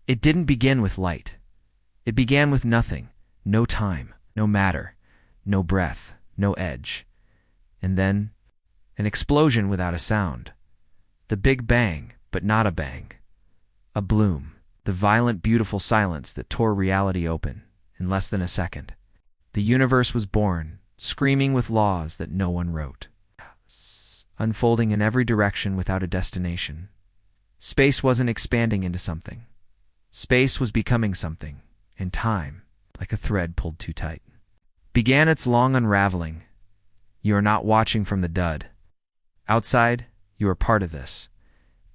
It didn't begin with light. It began with nothing, no time, no matter, no breath, no edge. And then, an explosion without a sound. The Big Bang, but not a bang. A bloom, the violent, beautiful silence that tore reality open in less than a second. The universe was born, screaming with laws that no one wrote, unfolding in every direction without a destination. Space wasn't expanding into something. Space was becoming something, and time, like a thread pulled too tight, began its long unraveling. You are not watching from the dud. Outside, you are part of this.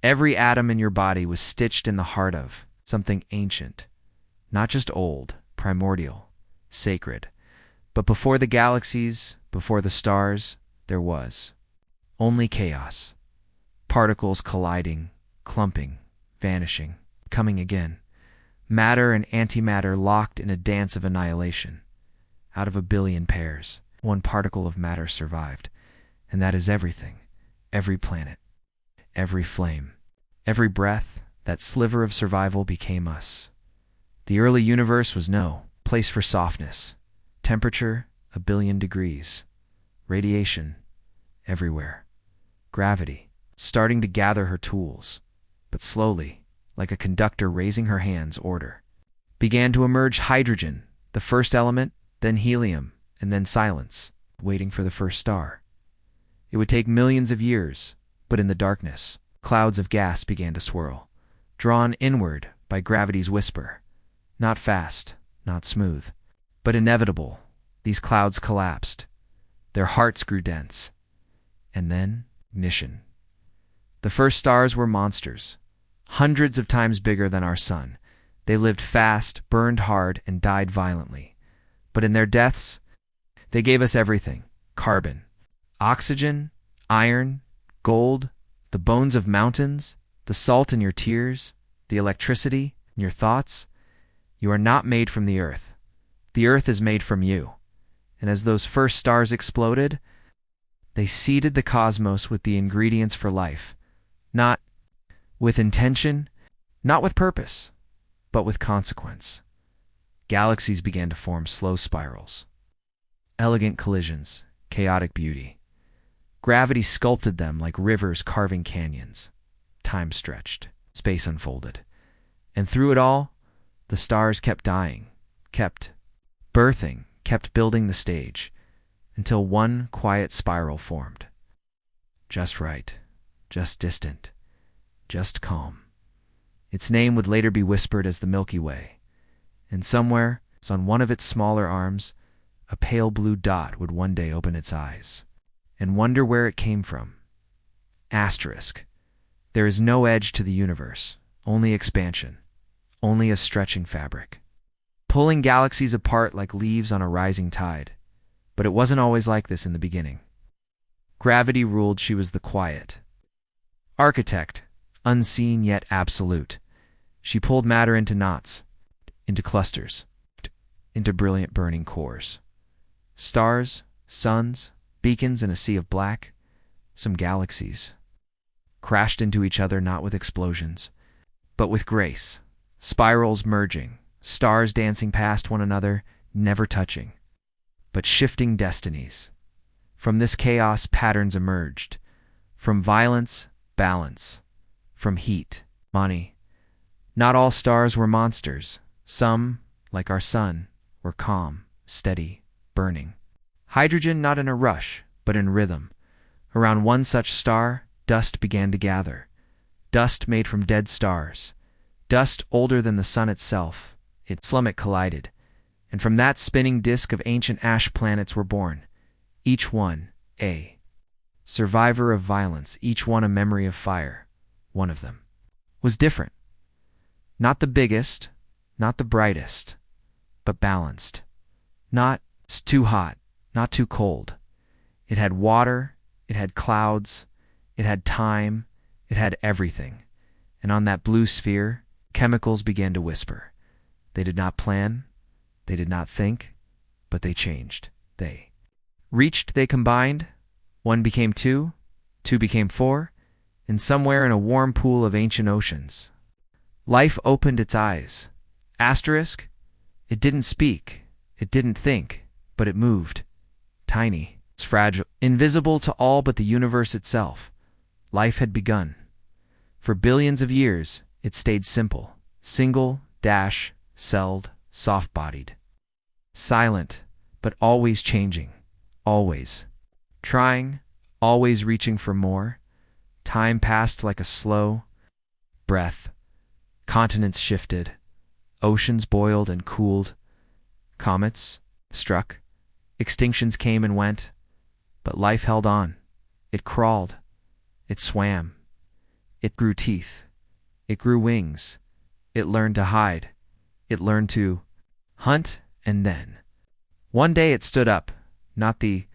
Every atom in your body was stitched in the heart of something ancient, not just old, primordial, sacred. But before the galaxies, before the stars, there was only chaos. Particles colliding, clumping, vanishing, coming again. Matter and antimatter locked in a dance of annihilation. Out of a billion pairs, one particle of matter survived. And that is everything. Every planet. Every flame. Every breath, that sliver of survival became us. The early universe was no place for softness. Temperature, 1 billion degrees. Radiation, everywhere. Gravity, starting to gather her tools. But slowly, like a conductor raising her hands, order. Began to emerge hydrogen, the first element, then helium, and then silence, waiting for the first star. It would take millions of years, but in the darkness, clouds of gas began to swirl, drawn inward by gravity's whisper. Not fast, not smooth, but inevitable. These clouds collapsed. Their hearts grew dense. And then, ignition. The first stars were monsters, hundreds of times bigger than our sun. They lived fast, burned hard, and died violently. But in their deaths, they gave us everything: carbon, oxygen, iron, gold, the bones of mountains, the salt in your tears, the electricity in your thoughts. You are not made from the earth. The earth is made from you. And as those first stars exploded, they seeded the cosmos with the ingredients for life. Not with intention, not with purpose, but with consequence. Galaxies began to form slow spirals. Elegant collisions, chaotic beauty. Gravity sculpted them like rivers carving canyons. Time stretched, space unfolded. And through it all, the stars kept dying, kept birthing, kept building the stage, until one quiet spiral formed. Just right, just distant, just calm. Its name would later be whispered as the Milky Way, and somewhere, on one of its smaller arms, a pale blue dot would one day open its eyes and wonder where it came from. Asterisk. There is no edge to the universe, only expansion, only a stretching fabric, pulling galaxies apart like leaves on a rising tide. But it wasn't always like this in the beginning. Gravity ruled. She was the quiet architect, unseen yet absolute. She pulled matter into knots, into clusters, into brilliant burning cores. Stars, suns, beacons in a sea of black, some galaxies, crashed into each other not with explosions, but with grace. Spirals merging, stars dancing past one another, never touching, but shifting destinies. From this chaos, patterns emerged. From violence, balance. From heat, money. Not all stars were monsters. Some, like our sun, were calm, steady, burning. Hydrogen not in a rush, but in rhythm. Around one such star, dust began to gather. Dust made from dead stars. Dust older than the sun itself. Its slummet collided. And from that spinning disk of ancient ash planets were born. Each one, a survivor of violence, each one a memory of fire. One of them was different. Not the biggest, not the brightest, but balanced. Not too hot, not too cold. It had water, it had clouds, it had time, it had everything. And on that blue sphere, chemicals began to whisper. They did not plan, they did not think, but they changed. They reached, they combined. One became two, two became four, and somewhere in a warm pool of ancient oceans, Life opened its eyes. Asterisk, it didn't speak, it didn't think, but it moved. Tiny, fragile, invisible to all but the universe itself. Life had begun. For billions of years, it stayed simple, single, celled, soft-bodied. Silent, but always changing, always. Trying, always reaching for more. Time passed like a slow breath. Continents shifted. Oceans boiled and cooled. Comets struck. Extinctions came and went. But life held on. It crawled. It swam. It grew teeth. It grew wings. It learned to hide. It learned to hunt, and then one day it stood up, not the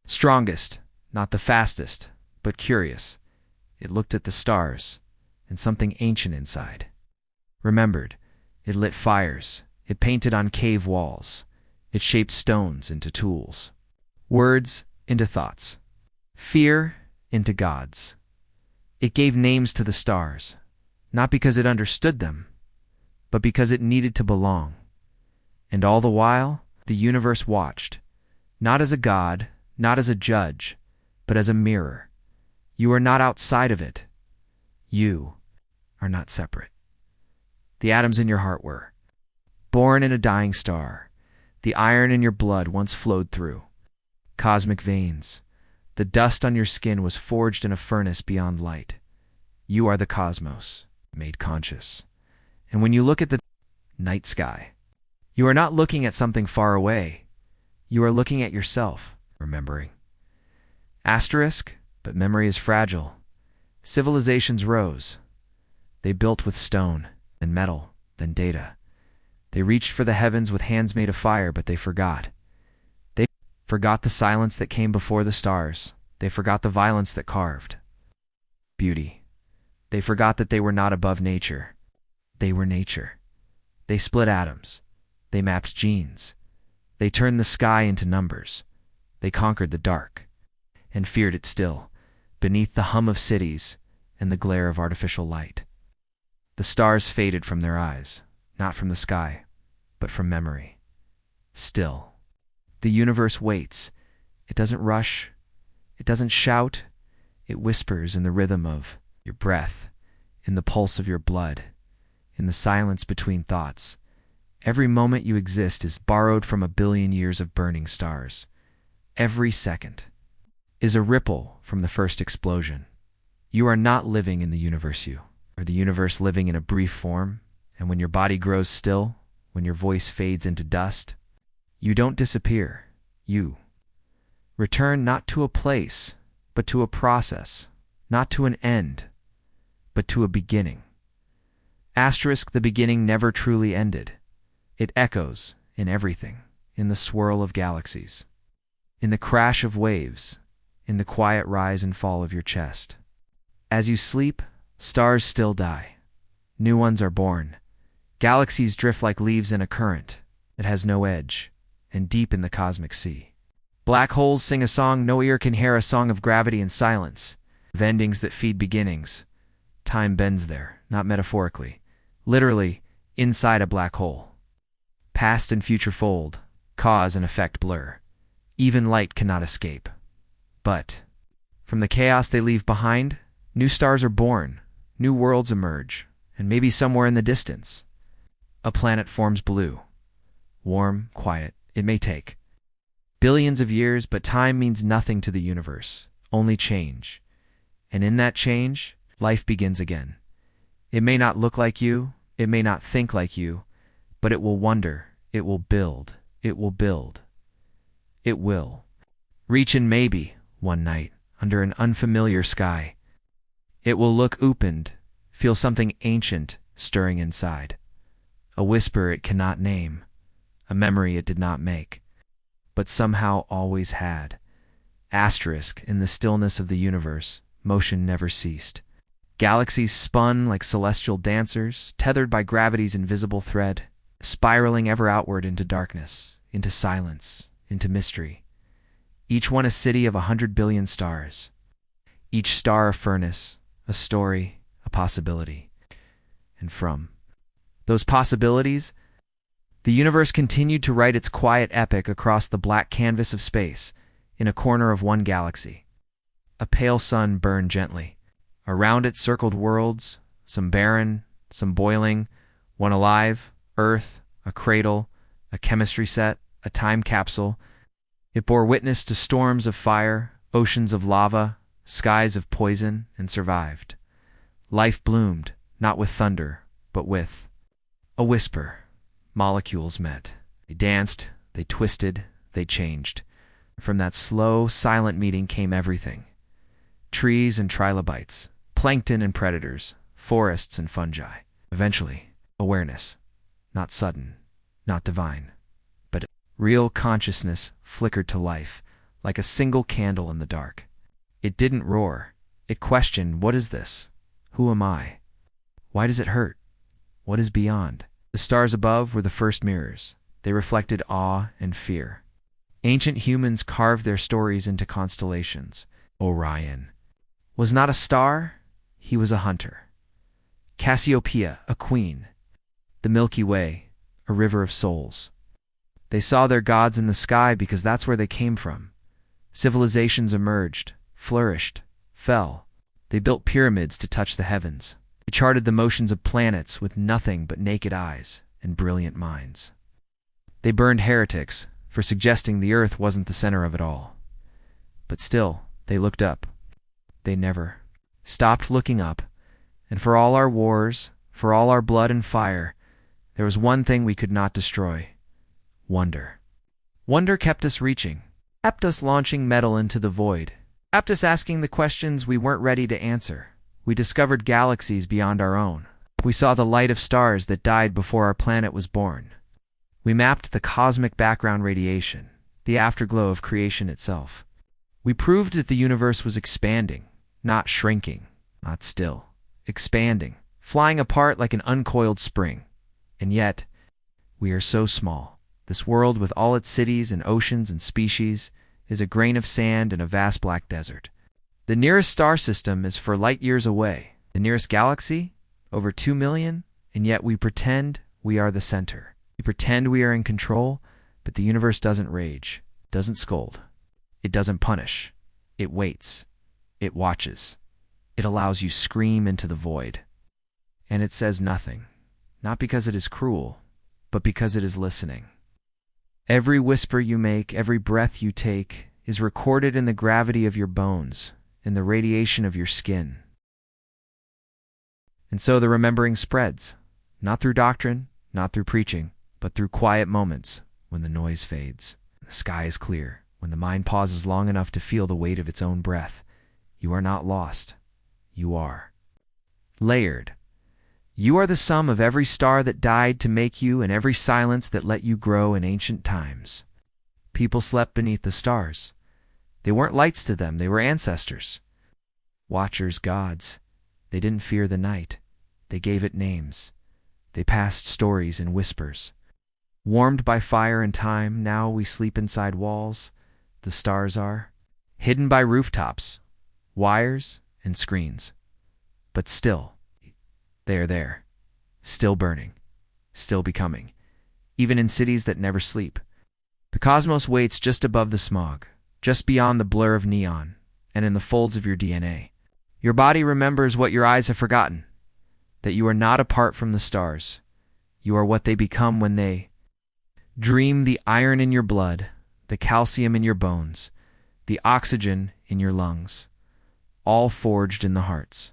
strongest, not the fastest, but curious. It looked at the stars, and something ancient inside remembered. It lit fires. It painted on cave walls. It shaped stones into tools, words into thoughts, fear into gods. It gave names to the stars, not because it understood them, but because it needed to belong. And all the while, the universe watched, not as a god, not as a judge, but as a mirror. You are not outside of it. You are not separate. The atoms in your heart were born in a dying star. The iron in your blood once flowed through cosmic veins. The dust on your skin was forged in a furnace beyond light. You are the cosmos, made conscious. And when you look at the night sky, you are not looking at something far away. You are looking at yourself, remembering. Asterisk, but memory is fragile. Civilizations rose. They built with stone, then metal, then data. They reached for the heavens with hands made of fire, but they forgot. They forgot the silence that came before the stars. They forgot the violence that carved beauty. They forgot that they were not above nature. They were nature. They split atoms. They mapped genes. They turned the sky into numbers. They conquered the dark and feared it still, beneath the hum of cities and the glare of artificial light. The stars faded from their eyes, not from the sky, but from memory. Still, the universe waits. It doesn't rush. It doesn't shout. It whispers in the rhythm of your breath, in the pulse of your blood, in the silence between thoughts. Every moment you exist is borrowed from a billion years of burning stars. Every second is a ripple from the first explosion. You are not living in the universe. You are the universe living in a brief form, and when your body grows still, when your voice fades into dust, you don't disappear. You return not to a place, but to a process, not to an end, but to a beginning. Asterisk, the beginning never truly ended. It echoes in everything, in the swirl of galaxies, in the crash of waves, in the quiet rise and fall of your chest. As you sleep, stars still die. New ones are born. Galaxies drift like leaves in a current that has no edge, and deep in the cosmic sea. Black holes sing a song no ear can hear, a song of gravity and silence, of endings that feed beginnings. Time bends there, not metaphorically, literally, inside a black hole. Past and future fold, cause and effect blur. Even light cannot escape. But from the chaos they leave behind, new stars are born, new worlds emerge, and maybe somewhere in the distance, a planet forms blue. Warm, quiet, it may take billions of years, but time means nothing to the universe, only change. And in that change, life begins again. It may not look like you, it may not think like you, but it will wonder, it will build, it will build. It will reach in maybe, one night, under an unfamiliar sky. It will look opened, feel something ancient stirring inside. A whisper it cannot name, a memory it did not make, but somehow always had. Asterisk, in the stillness of the universe, motion never ceased. Galaxies spun like celestial dancers, tethered by gravity's invisible thread, spiraling ever outward into darkness, into silence, into mystery. Each one a city of 100 billion stars. Each star a furnace, a story, a possibility. And from Those possibilities? The universe continued to write its quiet epic across the black canvas of space, in a corner of one galaxy. A pale sun burned gently. Around it circled worlds, some barren, some boiling, one alive, Earth, a cradle, a chemistry set, a time capsule. It bore witness to storms of fire, oceans of lava, skies of poison, and survived. Life bloomed, not with thunder, but with a whisper. Molecules met. They danced, they twisted, they changed. From that slow, silent meeting came everything. Trees and trilobites, plankton and predators, forests and fungi. Eventually, awareness. Not sudden, not divine, but real consciousness flickered to life, like a single candle in the dark. It didn't roar. It questioned, what is this? Who am I? Why does it hurt? What is beyond? The stars above were the first mirrors. They reflected awe and fear. Ancient humans carved their stories into constellations. Orion was not a star, he was a hunter. Cassiopeia, a queen. The Milky Way, a river of souls. They saw their gods in the sky because that's where they came from. Civilizations emerged, flourished, fell. They built pyramids to touch the heavens. They charted the motions of planets with nothing but naked eyes and brilliant minds. They burned heretics for suggesting the Earth wasn't the center of it all. But still, they looked up. They never stopped looking up, and for all our wars, for all our blood and fire, there was one thing we could not destroy: wonder. Wonder kept us reaching, kept us launching metal into the void, kept us asking the questions we weren't ready to answer. We discovered galaxies beyond our own. We saw the light of stars that died before our planet was born. We mapped the cosmic background radiation, the afterglow of creation itself. We proved that the universe was expanding, not shrinking, not still. Expanding, flying apart like an uncoiled spring. And yet, we are so small. This world, with all its cities and oceans and species, is a grain of sand in a vast black desert. The nearest star system is for light years away. The nearest galaxy, over 2 million, and yet we pretend we are the center. We pretend we are in control, but the universe doesn't rage, doesn't scold. It doesn't punish. It waits. It watches. It allows you scream into the void. And it says nothing, not because it is cruel, but because it is listening. Every whisper you make, every breath you take, is recorded in the gravity of your bones, in the radiation of your skin. And so the remembering spreads, not through doctrine, not through preaching, but through quiet moments when the noise fades, the sky is clear, when the mind pauses long enough to feel the weight of its own breath. You are not lost. You are layered. You are the sum of every star that died to make you and every silence that let you grow in ancient times. People slept beneath the stars. They weren't lights to them, they were ancestors. Watchers, gods. They didn't fear the night. They gave it names. They passed stories in whispers. Warmed by fire and time, now we sleep inside walls. The stars are hidden by rooftops, wires, and screens. But still, they are there, still burning, still becoming, even in cities that never sleep. The cosmos waits just above the smog, just beyond the blur of neon, and in the folds of your DNA. Your body remembers what your eyes have forgotten, that you are not apart from the stars. You are what they become when they dream, the iron in your blood, the calcium in your bones, the oxygen in your lungs, all forged in the hearts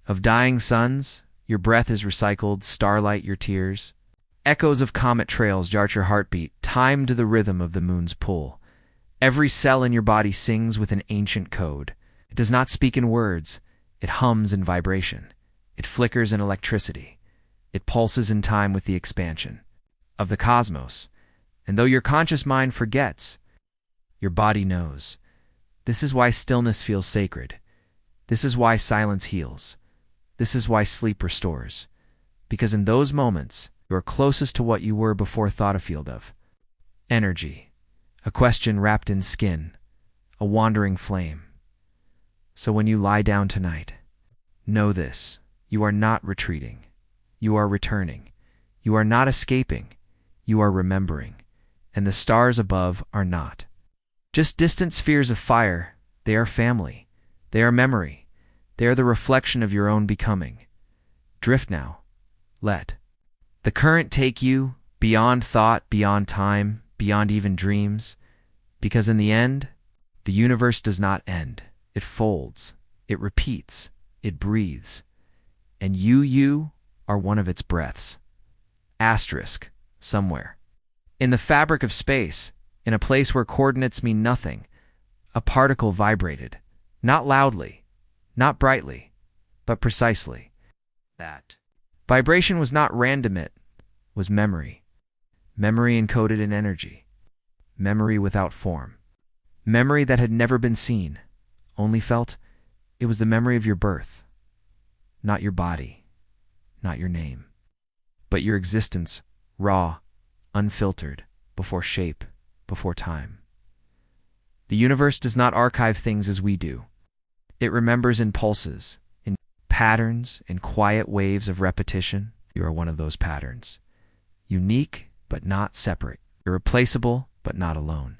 of dying suns. Your breath is recycled, starlight your tears. Echoes of comet trails jart your heartbeat, timed to the rhythm of the moon's pull. Every cell in your body sings with an ancient code. It does not speak in words. It hums in vibration. It flickers in electricity. It pulses in time with the expansion of the cosmos. And though your conscious mind forgets, your body knows. This is why stillness feels sacred. This is why silence heals. This is why sleep restores. Because in those moments, you are closest to what you were before thought a field of energy, a question wrapped in skin, a wandering flame. So when you lie down tonight, know this: you are not retreating. You are returning. You are not escaping, you are remembering, and the stars above are not just distant spheres of fire. They are family, they are memory, they are the reflection of your own becoming. Drift now. Let the current take you beyond thought, beyond time, beyond even dreams, because in the end, the universe does not end. It folds, it repeats, it breathes, and you are one of its breaths. Asterisk, somewhere. In the fabric of space, in a place where coordinates mean nothing, a particle vibrated, not loudly, not brightly, but precisely. That vibration was not random, it was memory. Memory encoded in energy. Memory without form. Memory that had never been seen, only felt. It was the memory of your birth. Not your body, not your name, but your existence, raw, unfiltered, before shape, before time. The universe does not archive things as we do. It remembers in pulses, in patterns, in quiet waves of repetition. You are one of those patterns. Unique, but not separate. Irreplaceable, but not alone.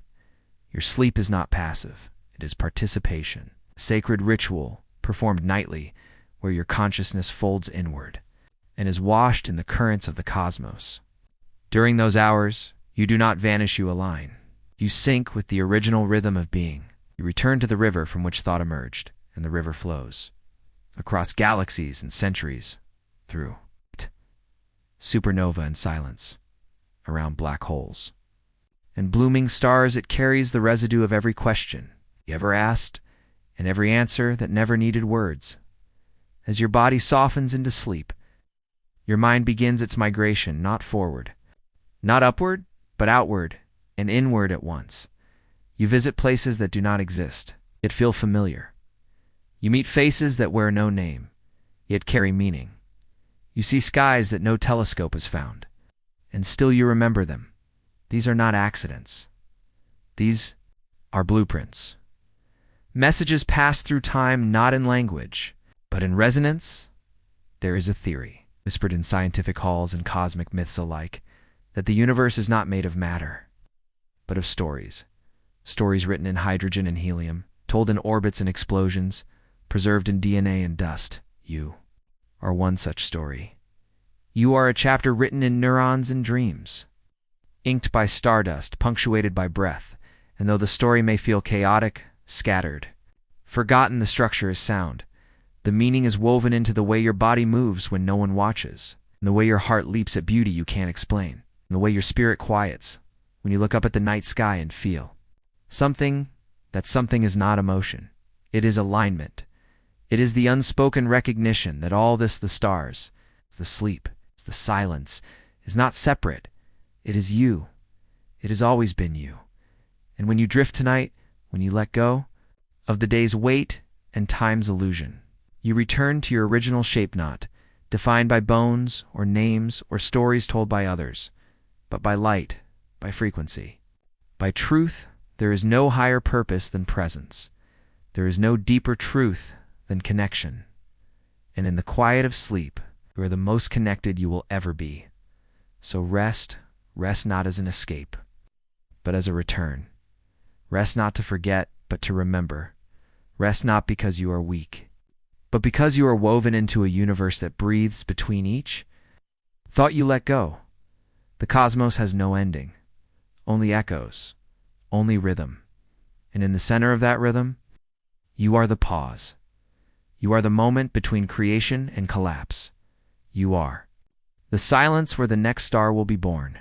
Your sleep is not passive. It is participation. A sacred ritual, performed nightly, where your consciousness folds inward and is washed in the currents of the cosmos. During those hours, you do not vanish, you align. You sync with the original rhythm of being. You return to the river from which thought emerged, and the river flows. Across galaxies and centuries, through supernova and silence, around black holes. And blooming stars, it carries the residue of every question you ever asked, and every answer that never needed words. As your body softens into sleep, your mind begins its migration, not forward, not upward, but outward and inward at once. You visit places that do not exist, yet feel familiar. You meet faces that wear no name, yet carry meaning. You see skies that no telescope has found, and still you remember them. These are not accidents. These are blueprints. Messages pass through time not in language, but in resonance. There is a theory, whispered in scientific halls and cosmic myths alike, that the universe is not made of matter, but of stories. Stories written in hydrogen and helium, told in orbits and explosions, preserved in DNA and dust. You are one such story. You are a chapter written in neurons and dreams, inked by stardust, punctuated by breath, and though the story may feel chaotic, scattered, forgotten, the structure is sound. The meaning is woven into the way your body moves when no one watches, and the way your heart leaps at beauty you can't explain, and the way your spirit quiets when you look up at the night sky and feel something. That something is not emotion. It is alignment. It is the unspoken recognition that all this, the stars, the sleep, the silence, is not separate. It is you. It has always been you. And when you drift tonight, when you let go of the day's weight and time's illusion, you return to your original shape, not defined by bones or names or stories told by others, but by light, by frequency, by truth. There is no higher purpose than presence. There is no deeper truth than connection. And in the quiet of sleep, you are the most connected you will ever be. So rest not as an escape, but as a return. Rest not to forget, but to remember. Rest not because you are weak, but because you are woven into a universe that breathes between each thought you let go. The cosmos has no ending, only echoes, only rhythm. And in the center of that rhythm, you are the pause. You are the moment between creation and collapse. You are the silence where the next star will be born.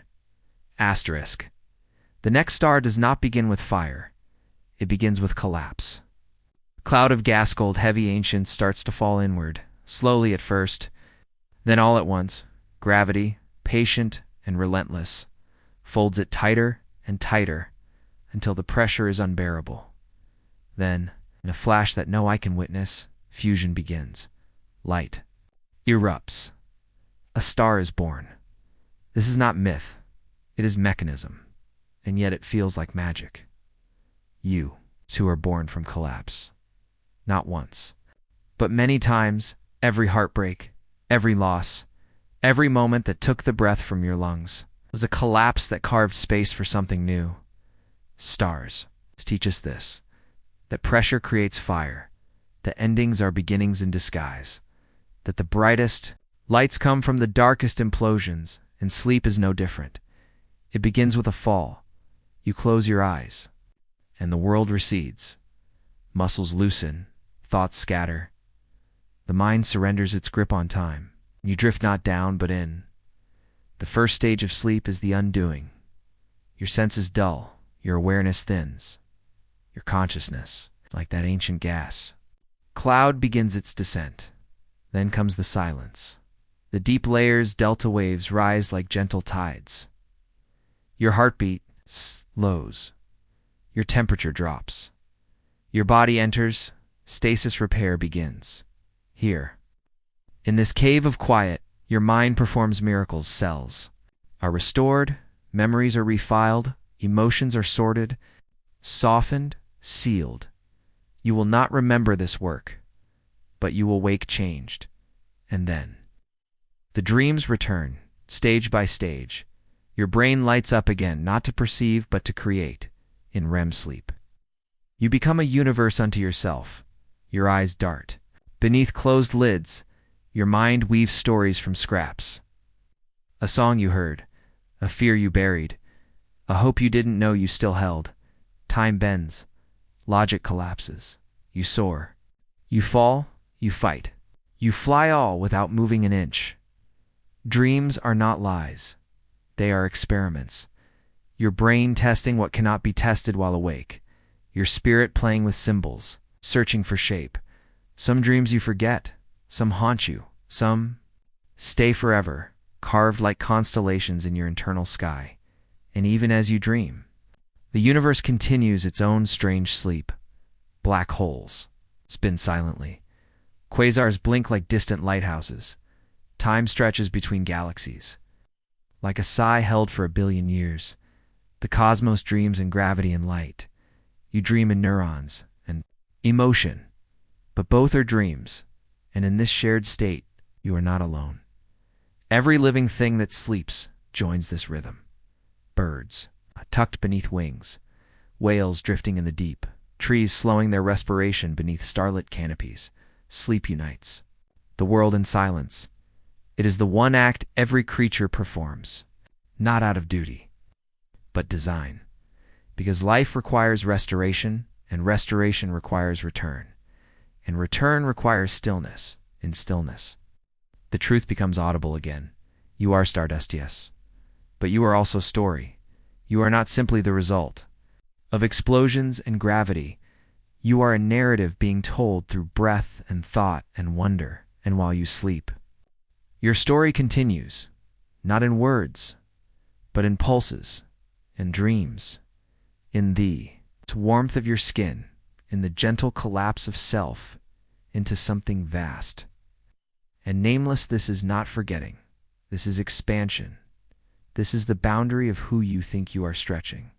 Asterisk. The next star does not begin with fire. It begins with collapse. A cloud of gas gold, heavy, ancient, starts to fall inward, slowly at first. Then all at once, gravity, patient and relentless, folds it tighter and tighter until the pressure is unbearable. Then, in a flash that no eye can witness, fusion begins. Light erupts. A star is born. This is not myth. It is mechanism. And yet it feels like magic. You, who are born from collapse. Not once, but many times, every heartbreak, every loss, Every moment that took the breath from your lungs was a collapse that carved space for something new. Stars teach us this, that pressure creates fire, that endings are beginnings in disguise, that the brightest lights come from the darkest implosions, and sleep is no different. It begins with a fall. You close your eyes, and the world recedes. Muscles loosen, thoughts scatter. The mind surrenders its grip on time. You drift not down, but in. The first stage of sleep is the undoing. Your senses dull, your awareness thins. Your consciousness, like that ancient gas cloud, begins its descent. Then comes the silence. The deep layers, delta waves, rise like gentle tides. Your heartbeat slows. Your temperature drops. Your body enters. Stasis repair begins. Here, in this cave of quiet, your mind performs miracles. Cells are restored, memories are refiled, emotions are sorted, softened, sealed. You will not remember this work, but you will wake changed. And then the dreams return, stage by stage. Your brain lights up again, not to perceive, but to create, in REM sleep. You become a universe unto yourself. Your eyes dart. Beneath closed lids, your mind weaves stories from scraps. A song you heard, a fear you buried, a hope you didn't know you still held. Time bends. Logic collapses. You soar. You fall. You fight. You fly, all without moving an inch. Dreams are not lies. They are experiments. Your brain testing what cannot be tested while awake. Your spirit playing with symbols, searching for shape. Some dreams you forget. Some haunt you. Some stay forever, carved like constellations in your internal sky. And even as you dream, the universe continues its own strange sleep. Black holes spin silently. Quasars blink like distant lighthouses. Time stretches between galaxies. Like a sigh held for 1 billion years, the cosmos dreams in gravity and light. You dream in neurons and emotion, but both are dreams, and in this shared state, you are not alone. Every living thing that sleeps joins this rhythm. Birds, tucked beneath wings, whales drifting in the deep, trees slowing their respiration beneath starlit canopies. Sleep unites the world in silence. It is the one act every creature performs, not out of duty, but design. Because life requires restoration, and restoration requires return, and return requires stillness. In stillness, the truth becomes audible again. You are Stardust, yes, but you are also story. You are not simply the result of explosions and gravity. You are a narrative being told through breath and thought and wonder, and while you sleep. Your story continues, not in words, but in pulses and dreams, in the warmth of your skin, in the gentle collapse of self into something vast. And nameless, this is not forgetting. This is expansion. This is the boundary of who you think you are stretching.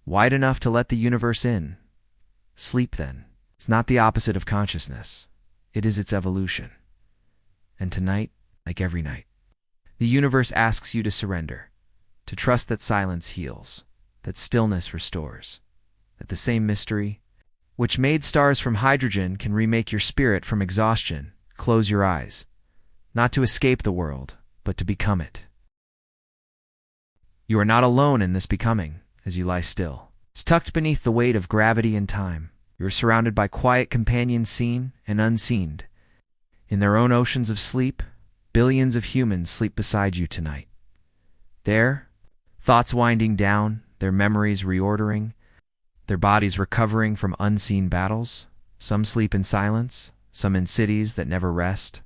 Wide enough to let the universe in. Sleep, then, is not the opposite of consciousness. It is its evolution. And tonight, like every night, the universe asks you to surrender, to trust that silence heals, that stillness restores, that the same mystery which made stars from hydrogen can remake your spirit from exhaustion. Close your eyes, not to escape the world, but to become it. You are not alone in this becoming as you lie still. It's tucked beneath the weight of gravity and time. You are surrounded by quiet companions seen and unseen. In their own oceans of sleep, billions of humans sleep beside you tonight. There, thoughts winding down, their memories reordering, their bodies recovering from unseen battles. Some sleep in silence, some in cities that never rest,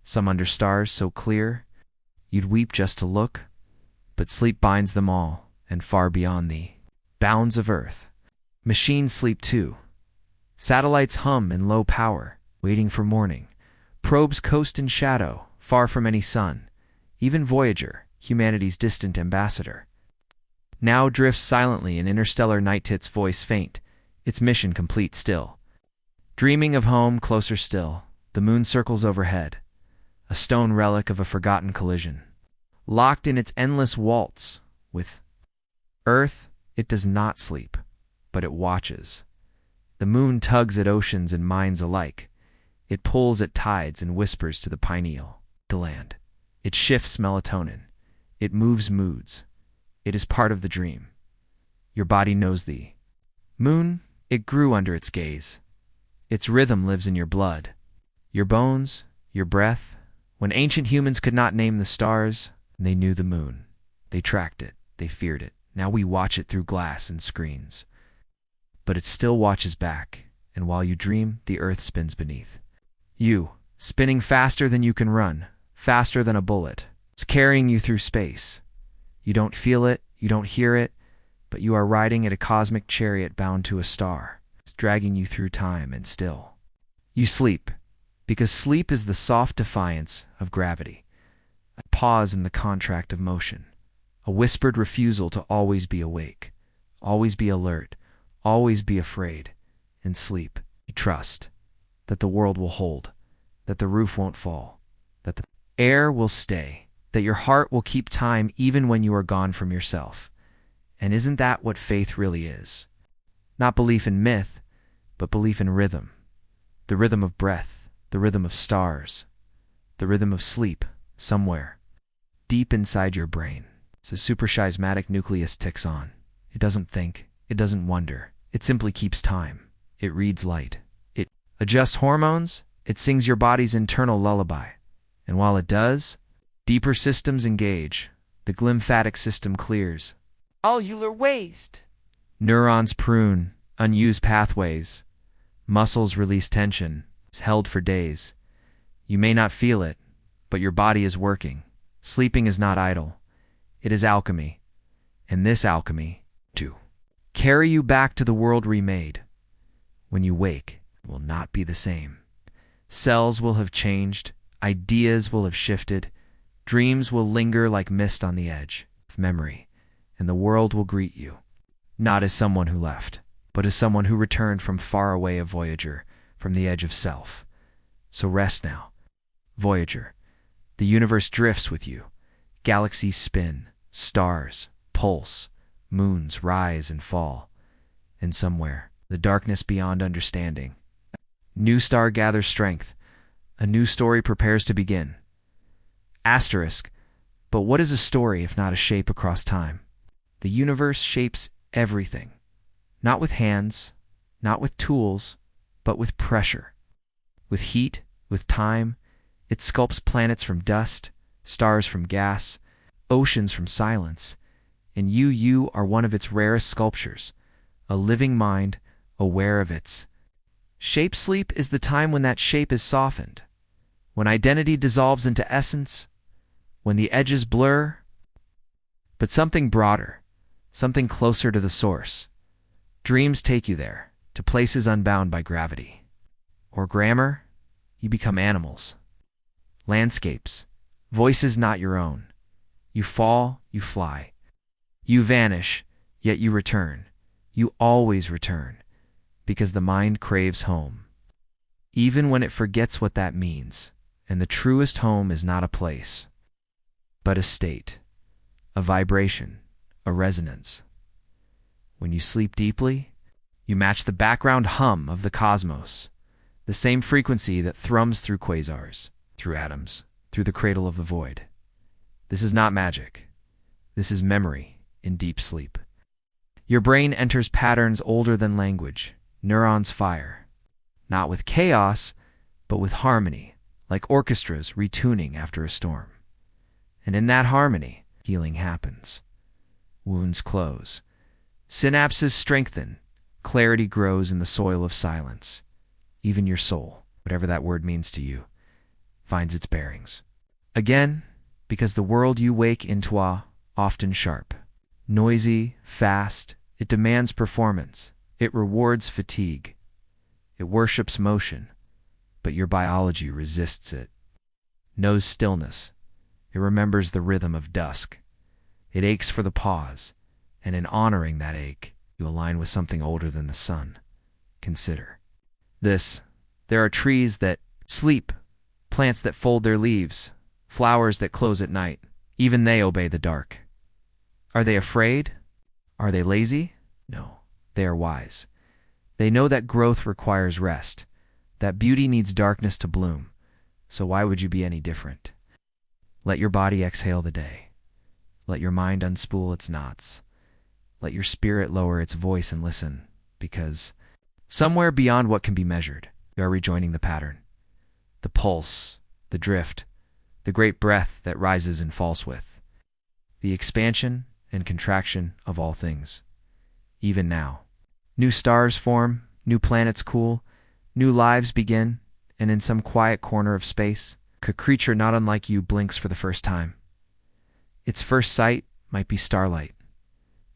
some under stars so clear you'd weep just to look. But sleep binds them all, and far beyond the bounds of Earth. Machines sleep too. Satellites hum in low power, waiting for morning. Probes coast in shadow, far from any sun. Even Voyager, humanity's distant ambassador, now drifts silently in interstellar night, its voice faint, its mission complete still. Dreaming of home closer still, the moon circles overhead. a stone relic of a forgotten collision. Locked in its endless waltz with Earth, it does not sleep, but it watches. The moon tugs at oceans and minds alike. It pulls at tides and whispers to the pineal gland. It shifts melatonin. It moves moods. It is part of the dream. Your body knows thee. Moon, it grew under its gaze. Its rhythm lives in your blood, your bones, your breath. When ancient humans could not name the stars, they knew the moon. They tracked it. They feared it. Now we watch it through glass and screens. But it still watches back, and while you dream, the earth spins beneath. You, spinning faster than you can run, faster than a bullet. It's carrying you through space. You don't feel it, you don't hear it, but you are riding at a cosmic chariot bound to a star. It's dragging you through time and still. You sleep, because sleep is the soft defiance of gravity, a pause in the contract of motion, a whispered refusal to always be awake, always be alert, always be afraid. In sleep, you trust that the world will hold, that the roof won't fall, that the air will stay, that your heart will keep time even when you are gone from yourself. And isn't that what faith really is? Not belief in myth, but belief in rhythm. The rhythm of breath, the rhythm of stars, the rhythm of sleep somewhere, deep inside your brain. The suprachiasmatic nucleus ticks on. It doesn't think. It doesn't wonder. It simply keeps time. It reads light. It adjusts hormones. It sings your body's internal lullaby. And while it does, deeper systems engage. The glymphatic system clears. Cellular waste. Neurons prune. Unused pathways. Muscles release tension. It's held for days. You may not feel it, but your body is working. Sleeping is not idle. It is alchemy. And this alchemy, too, carry you back to the world remade. When you wake, it will not be the same. Cells will have changed. Ideas will have shifted. Dreams will linger like mist on the edge of memory. And the world will greet you, not as someone who left, but as someone who returned from far away, a voyager from the edge of self. So rest now, Voyager. The universe drifts with you. Galaxies spin, stars pulse, moons rise and fall. And somewhere, the darkness beyond understanding, new star gathers strength. A new story prepares to begin. Asterisk, but what is a story if not a shape across time? The universe shapes everything, not with hands, not with tools, but with pressure. With heat, with time, it sculpts planets from dust, stars from gas, oceans from silence, and you are one of its rarest sculptures, a living mind aware of its shape. Sleep is the time when that shape is softened, when identity dissolves into essence, when the edges blur, but something broader, something closer to the source. Dreams take you there, to places unbound by gravity. Or grammar, you become animals, landscapes, voices not your own. You fall, you fly. You vanish, yet you return. You always return, because the mind craves home, even when it forgets what that means. And the truest home is not a place, but a state, a vibration, a resonance. When you sleep deeply, you match the background hum of the cosmos, the same frequency that thrums through quasars, through atoms, through the cradle of the void. This is not magic. This is memory in deep sleep. Your brain enters patterns older than language. Neurons fire, not with chaos, but with harmony, like orchestras retuning after a storm. And in that harmony, healing happens. Wounds close. Synapses strengthen. Clarity grows in the soil of silence. Even your soul, whatever that word means to you, finds its bearings. Again, because the world you wake into are often sharp, noisy, fast. It demands performance. It rewards fatigue. It worships motion, but your biology resists it. Knows stillness. It remembers the rhythm of dusk. It aches for the pause, and in honoring that ache, you align with something older than the sun. Consider this. There are trees that sleep, Plants that fold their leaves, flowers that close at night, even they obey the dark. Are they afraid? Are they lazy? No, they are wise. They know that growth requires rest, that beauty needs darkness to bloom. So why would you be any different? Let your body exhale the day. Let your mind unspool its knots. Let your spirit lower its voice and listen, because somewhere beyond what can be measured, you are rejoining the pattern, the pulse, the drift, the great breath that rises and falls with, the expansion and contraction of all things. Even now, new stars form, new planets cool, new lives begin, and in some quiet corner of space, a creature not unlike you blinks for the first time. Its first sight might be starlight.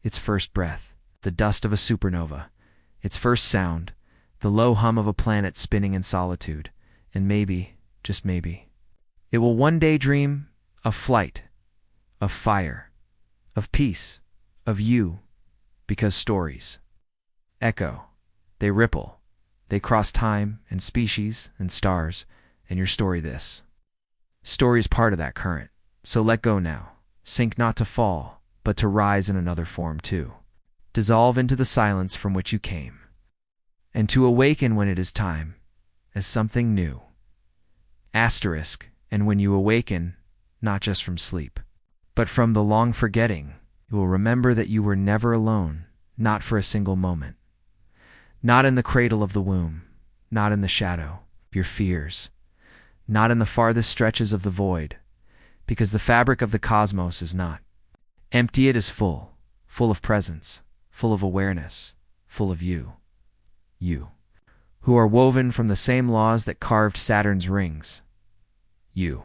Its first breath, the dust of a supernova. Its first sound, the low hum of a planet spinning in solitude. And maybe, just maybe, it will one day dream of flight, of fire, of peace, of you, because stories echo, they ripple, they cross time and species and stars, and your story this. Story is part of that current, so let go now. Sink not to fall, but to rise in another form too. Dissolve into the silence from which you came, and to awaken when it is time, as something new. Asterisk, and when you awaken, not just from sleep, but from the long forgetting, you will remember that you were never alone, not for a single moment. Not in the cradle of the womb, not in the shadow of your fears, not in the farthest stretches of the void, because the fabric of the cosmos is not empty. It is full, full of presence, full of awareness, full of you. You, who are woven from the same laws that carved Saturn's rings. You,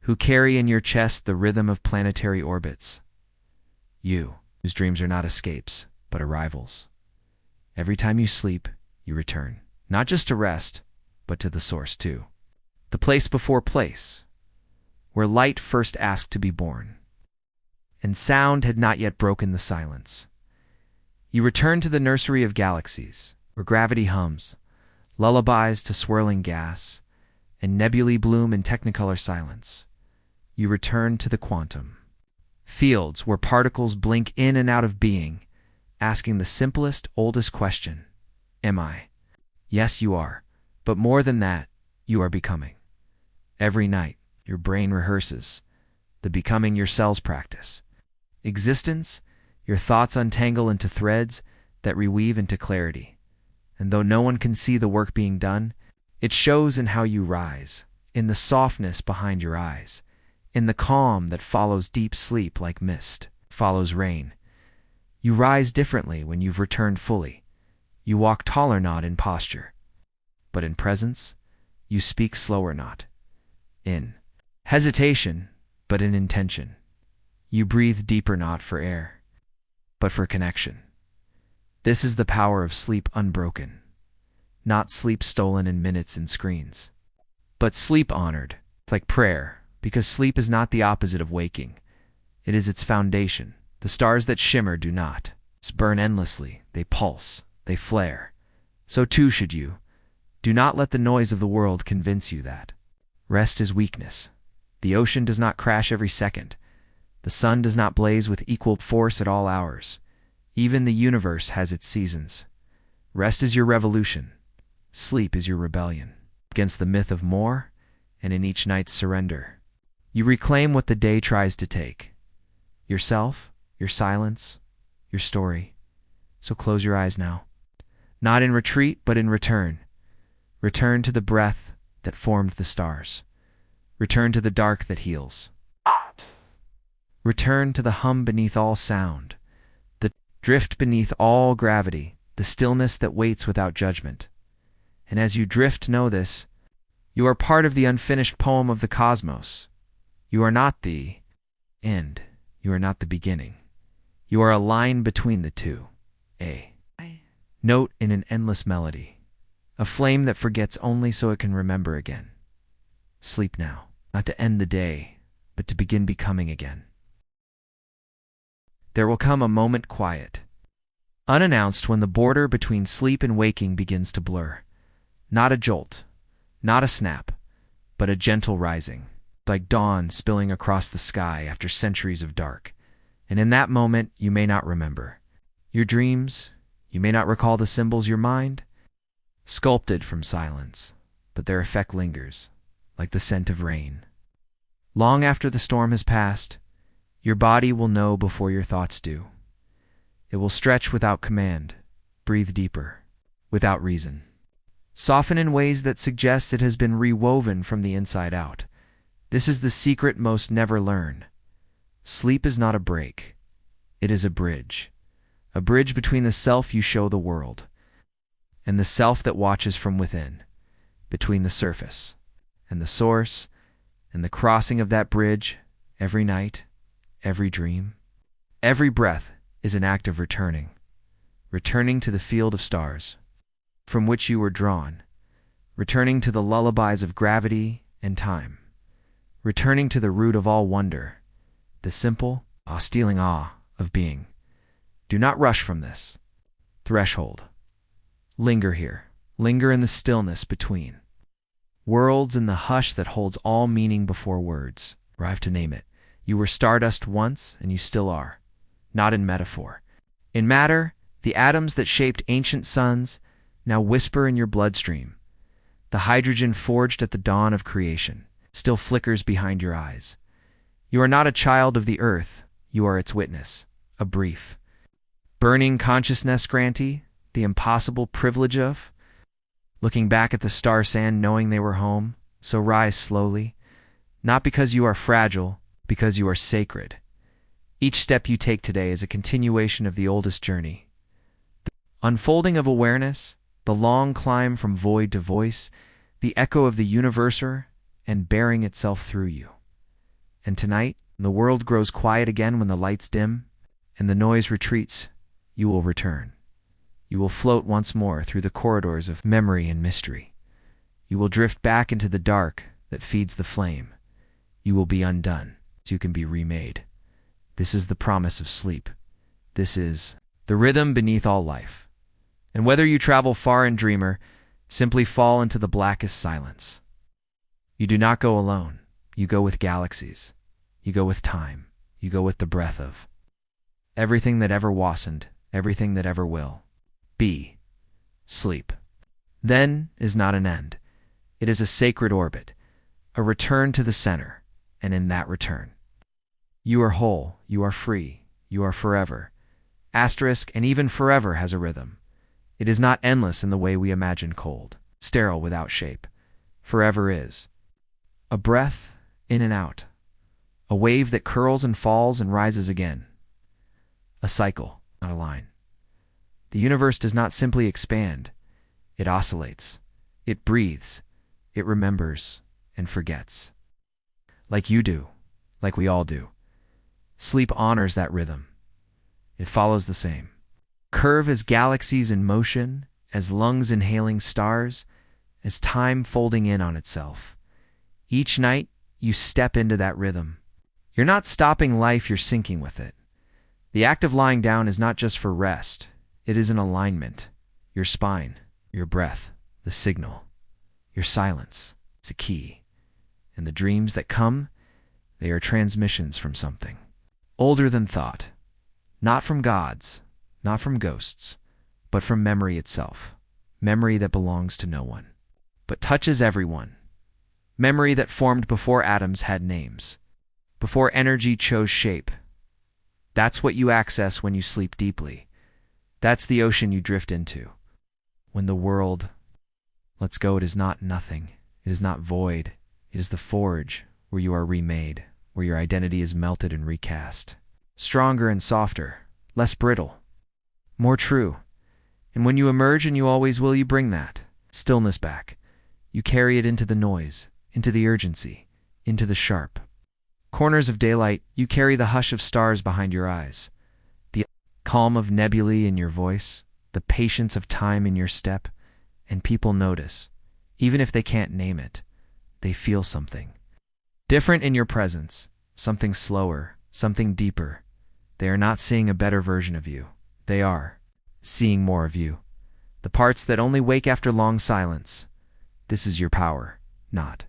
who carry in your chest the rhythm of planetary orbits. You, whose dreams are not escapes, but arrivals. Every time you sleep, you return, not just to rest, but to the source too. The place before place, where light first asked to be born, and sound had not yet broken the silence. You return to the nursery of galaxies, where gravity hums, lullabies to swirling gas, and nebulae bloom in technicolor silence. You return to the quantum fields where particles blink in and out of being, asking the simplest, oldest question, am I? Yes, you are, but more than that, you are becoming. Every night, your brain rehearses, the becoming your cells practice. Existence, your thoughts untangle into threads that reweave into clarity. And though no one can see the work being done, it shows in how you rise, in the softness behind your eyes, in the calm that follows deep sleep like mist, follows rain. You rise differently when you've returned fully. You walk taller not in posture, but in presence. You speak slower not in hesitation, but in intention. You breathe deeper not for air, but for connection. This is the power of sleep unbroken, not sleep stolen in minutes and screens, but sleep honored. It's like prayer, because sleep is not the opposite of waking. It is its foundation. The stars that shimmer do not burn endlessly. They pulse, they flare. So too should you. Do not let the noise of the world convince you that rest is weakness. The ocean does not crash every second. The sun does not blaze with equal force at all hours. Even the universe has its seasons. Rest is your revolution. Sleep is your rebellion against the myth of more, and in each night's surrender, you reclaim what the day tries to take. Yourself, your silence, your story. So close your eyes now. Not in retreat, but in return. Return to the breath that formed the stars. Return to the dark that heals. Return to the hum beneath all sound, the drift beneath all gravity, the stillness that waits without judgment. And as you drift, know this, you are part of the unfinished poem of the cosmos. You are not the end. You are not the beginning. You are a line between the two, a note in an endless melody, a flame that forgets only so it can remember again. Sleep now, not to end the day, but to begin becoming again. There will come a moment quiet, unannounced, when the border between sleep and waking begins to blur. Not a jolt, not a snap, but a gentle rising, like dawn spilling across the sky after centuries of dark. And in that moment, you may not remember your dreams, you may not recall the symbols your mind sculpted from silence, but their effect lingers, like the scent of rain. Long after the storm has passed, your body will know before your thoughts do. It will stretch without command, breathe deeper, without reason, soften in ways that suggest it has been rewoven from the inside out. This is the secret most never learn. Sleep is not a break. It is a bridge between the self you show the world and the self that watches from within, between the surface and the source, and the crossing of that bridge every night, every dream, every breath is an act of returning to the field of stars from which you were drawn, returning to the lullabies of gravity and time, returning to the root of all wonder, the simple, stealing awe of being. Do not rush from this threshold. Linger here. Linger in the stillness between worlds, in the hush that holds all meaning before words arrive to name it. You were stardust once, and you still are. Not in metaphor. In matter, the atoms that shaped ancient suns now whisper in your bloodstream. The hydrogen forged at the dawn of creation still flickers behind your eyes. You are not a child of the earth. You are its witness. A brief, burning consciousness grantee, the impossible privilege of looking back at the star sand knowing they were home. So rise slowly, not because you are fragile, because you are sacred. Each step you take today is a continuation of the oldest journey. The unfolding of awareness, the long climb from void to voice, the echo of the universe and bearing itself through you. And tonight, when the world grows quiet again, when the lights dim and the noise retreats, you will return. You will float once more through the corridors of memory and mystery. You will drift back into the dark that feeds the flame. You will be undone, so you can be remade. This is the promise of sleep. This is the rhythm beneath all life. And whether you travel far in dreamer, simply fall into the blackest silence. You do not go alone. You go with galaxies. You go with time. You go with the breath of everything that ever wasnn't, everything that ever will. Be. Sleep. Then is not an end. It is a sacred orbit, a return to the center, and in that return, you are whole, you are free, you are forever. Asterisk, and even forever has a rhythm. It is not endless in the way we imagine cold, sterile without shape. Forever is a breath in and out, a wave that curls and falls and rises again. A cycle, not a line. The universe does not simply expand. It oscillates. It breathes. It remembers and forgets. Like you do, like we all do. Sleep honors that rhythm. It follows the same curve as galaxies in motion, as lungs inhaling stars, as time folding in on itself. Each night, you step into that rhythm. You're not stopping life, you're syncing with it. The act of lying down is not just for rest. It is an alignment. Your spine, your breath, the signal. Your silence, it's a key. And the dreams that come, they are transmissions from something older than thought. Not from gods, not from ghosts, but from memory itself. Memory that belongs to no one, but touches everyone. Memory that formed before atoms had names, before energy chose shape. That's what you access when you sleep deeply. That's the ocean you drift into. When the world lets go, it is not nothing. It is not void. It is the forge where you are remade, where your identity is melted and recast. Stronger and softer, less brittle, more true. And when you emerge, and you always will, you bring that stillness back. You carry it into the noise, into the urgency, into the sharp corners of daylight. You carry the hush of stars behind your eyes, the calm of nebulae in your voice, the patience of time in your step, and people notice. Even if they can't name it, they feel something different in your presence, something slower, something deeper. They are not seeing a better version of you. They are seeing more of you, the parts that only wake after long silence. This is your power, not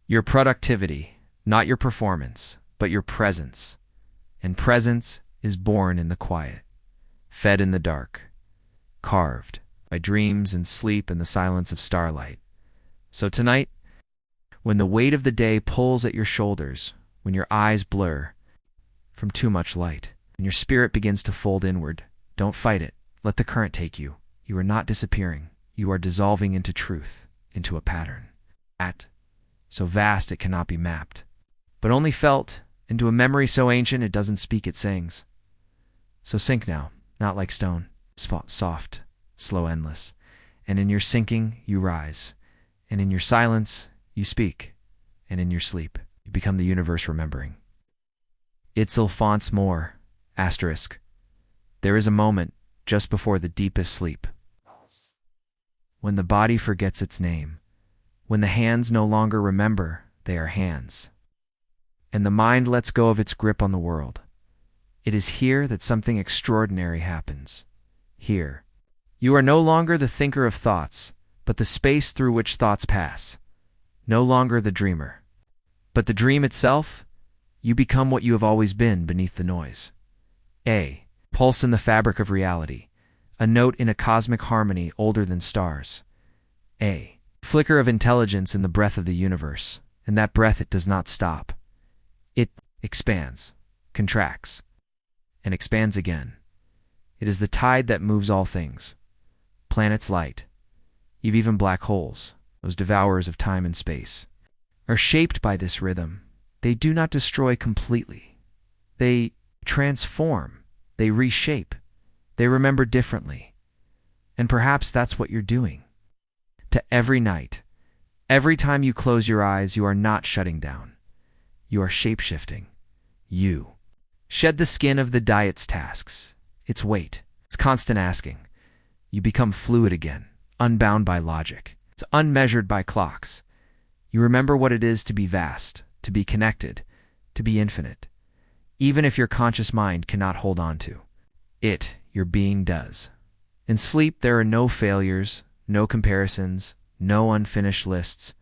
Your productivity, not your performance, but your presence. And presence is born in the quiet, fed in the dark, carved by dreams and sleep and the silence of starlight. So tonight, when the weight of the day pulls at your shoulders, when your eyes blur from too much light, and your spirit begins to fold inward, don't fight it. Let the current take you. You are not disappearing. You are dissolving into truth, into a pattern. So vast it cannot be mapped, but only felt, into a memory so ancient it doesn't speak, it sings. So sink now, not like stone, soft, slow, endless. And in your sinking, you rise. And in your silence, you speak. And in your sleep, you become the universe remembering. Itzel fonts more, asterisk. There is a moment just before the deepest sleep, when the body forgets its name, when the hands no longer remember they are hands, and the mind lets go of its grip on the world. It is here that something extraordinary happens. Here, you are no longer the thinker of thoughts, but the space through which thoughts pass. No longer the dreamer, but the dream itself. You become what you have always been beneath the noise. A pulse in the fabric of reality, a note in a cosmic harmony older than stars. A flicker of intelligence in the breath of the universe, and that breath it does not stop. It expands, contracts, and expands again. It is the tide that moves all things. Planets light, even black holes, those devourers of time and space, are shaped by this rhythm. They do not destroy completely. They transform, they reshape, they remember differently. And perhaps that's what you're doing. To every night, every time you close your eyes, you are not shutting down. You are shape-shifting. You shed the skin of the diet's tasks, its weight, its constant asking. You become fluid again, unbound by logic. It's unmeasured by clocks. You remember what it is to be vast, to be connected, to be infinite, even if your conscious mind cannot hold on to it. Your being does. In sleep, there are no failures, no comparisons, no unfinished lists.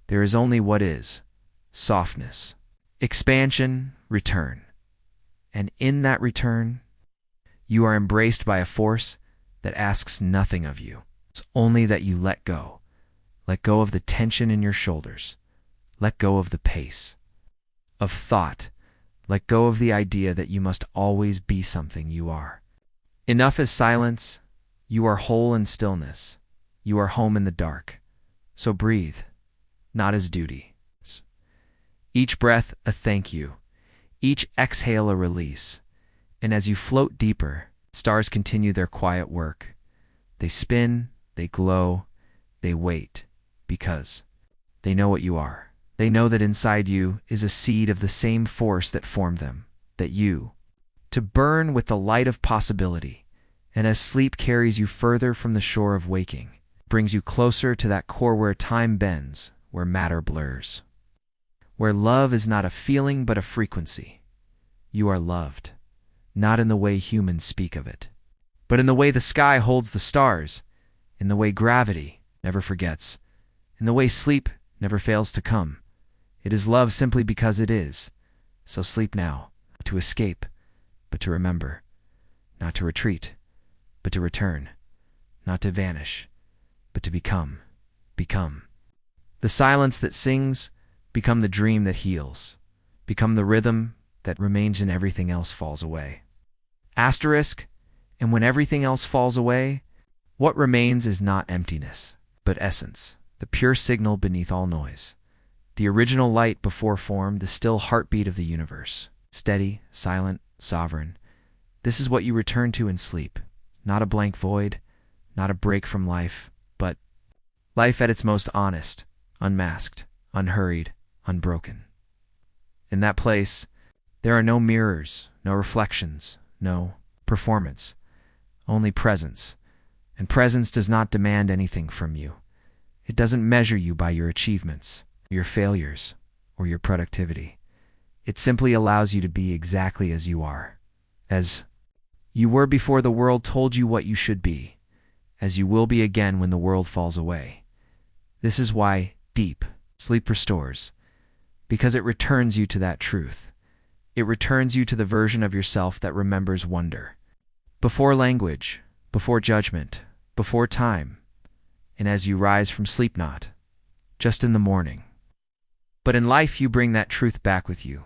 There is only what is: softness, expansion, return. And in that return, you are embraced by a force that asks nothing of you. It's only that you let go. Let go of the tension in your shoulders. Let go of the pace of thought. Let go of the idea that you must always be something you are. Enough is silence. You are whole in stillness. You are home in the dark. So breathe, not as duty. Each breath a thank you. Each exhale a release. And as you float deeper, stars continue their quiet work. They spin, they glow, they wait, because they know what you are. They know that inside you is a seed of the same force that formed them, that you, to burn with the light of possibility. And as sleep carries you further from the shore of waking, brings you closer to that core where time bends, where matter blurs, where love is not a feeling but a frequency. You are loved, not in the way humans speak of it, but in the way the sky holds the stars, in the way gravity never forgets, in the way sleep never fails to come. It is love simply because it is. So sleep now, not to escape, but to remember, not to retreat, but to return, not to vanish, but to become. Become. The silence that sings, become the dream that heals, become the rhythm that remains and everything else falls away. Asterisk, and when everything else falls away, what remains is not emptiness, but essence, the pure signal beneath all noise. The original light before form, the still heartbeat of the universe. Steady, silent, sovereign. This is what you return to in sleep. Not a blank void, not a break from life, but life at its most honest, unmasked, unhurried, unbroken. In that place, there are no mirrors, no reflections, no performance, only presence. And presence does not demand anything from you. It doesn't measure you by your achievements, your failures, or your productivity. It simply allows you to be exactly as you are, as you were before the world told you what you should be, as you will be again when the world falls away. This is why deep sleep restores. Because it returns you to that truth. It returns you to the version of yourself that remembers wonder. Before language, before judgment, before time, and as you rise from sleep not, just in the morning. But in life you bring that truth back with you.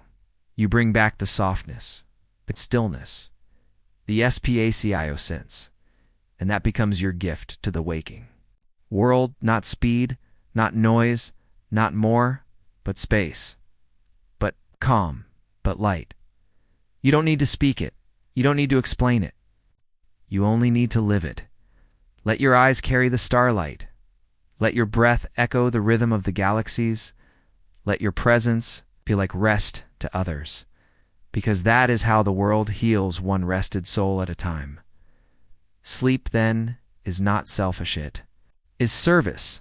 You bring back the softness, the stillness, the spacio sense, and that becomes your gift to the waking world. Not speed, not noise, not more, but space, but calm, but light. You don't need to speak it. You don't need to explain it. You only need to live it. Let your eyes carry the starlight. Let your breath echo the rhythm of the galaxies. Let your presence feel like rest to others, because that is how the world heals one rested soul at a time. Sleep, then, is not selfish. It is service.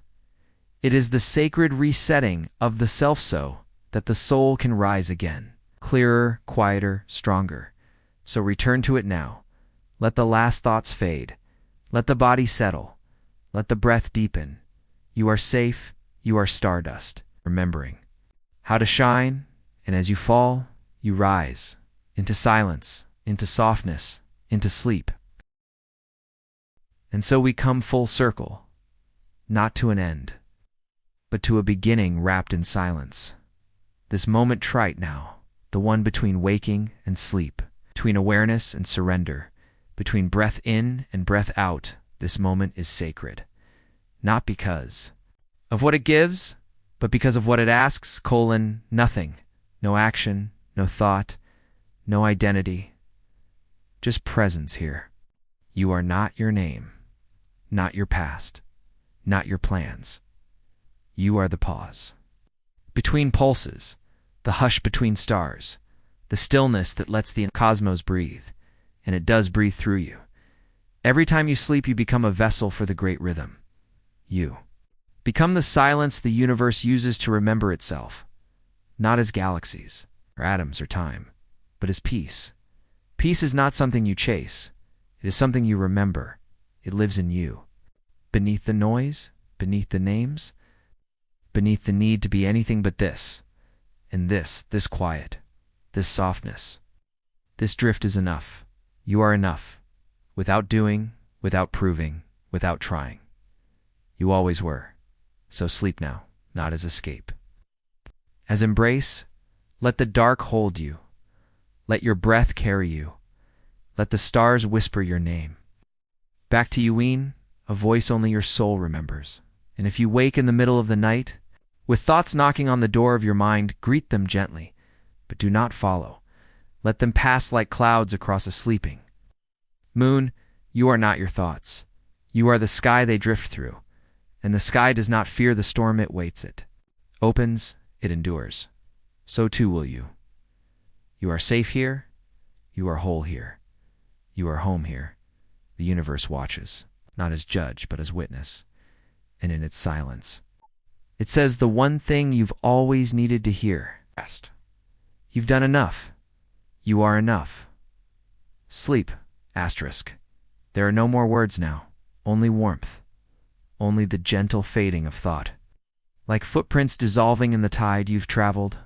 It is the sacred resetting of the self so that the soul can rise again, clearer, quieter, stronger. So return to it now. Let the last thoughts fade. Let the body settle. Let the breath deepen. You are safe. You are stardust, remembering how to shine, and as you fall, you rise into silence, into softness, into sleep. And so we come full circle, not to an end, but to a beginning wrapped in silence. This moment trite now, the one between waking and sleep, between awareness and surrender, between breath in and breath out, this moment is sacred. Not because of what it gives, but because of what it asks, nothing. No action, no thought, no identity. Just presence here. You are not your name, not your past, not your plans. You are the pause. Between pulses, the hush between stars, the stillness that lets the cosmos breathe, and it does breathe through you. Every time you sleep, you become a vessel for the great rhythm. You become the silence the universe uses to remember itself, not as galaxies, or atoms, or time, but as peace. Peace is not something you chase. It is something you remember. It lives in you. Beneath the noise, beneath the names, beneath the need to be anything but this, and this quiet, this softness. This drift is enough. You are enough. Without doing, without proving, without trying. You always were. So sleep now, not as escape. As embrace, let the dark hold you. Let your breath carry you. Let the stars whisper your name. Back to you, a voice only your soul remembers. And if you wake in the middle of the night, with thoughts knocking on the door of your mind, greet them gently, but do not follow. Let them pass like clouds across a sleeping. Moon, you are not your thoughts. You are the sky they drift through, and the sky does not fear the storm it waits it. Opens, it endures. So too will you. You are safe here. You are whole here. You are home here. The universe watches, not as judge, but as witness, and in its silence. It says the one thing you've always needed to hear. You've done enough. You are enough. Sleep, asterisk. There are no more words now, only warmth, only the gentle fading of thought. Like footprints dissolving in the tide you've traveled.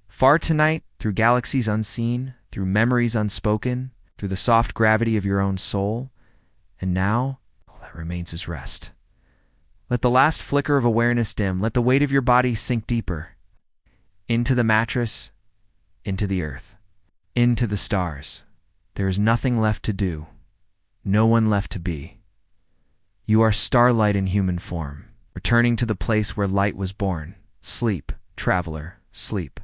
Far tonight, through galaxies unseen, through memories unspoken, through the soft gravity of your own soul, and now, all that remains is rest. Let the last flicker of awareness dim, let the weight of your body sink deeper. Into the mattress, into the earth, into the stars. There is nothing left to do, no one left to be. You are starlight in human form, returning to the place where light was born. Sleep, traveler, sleep.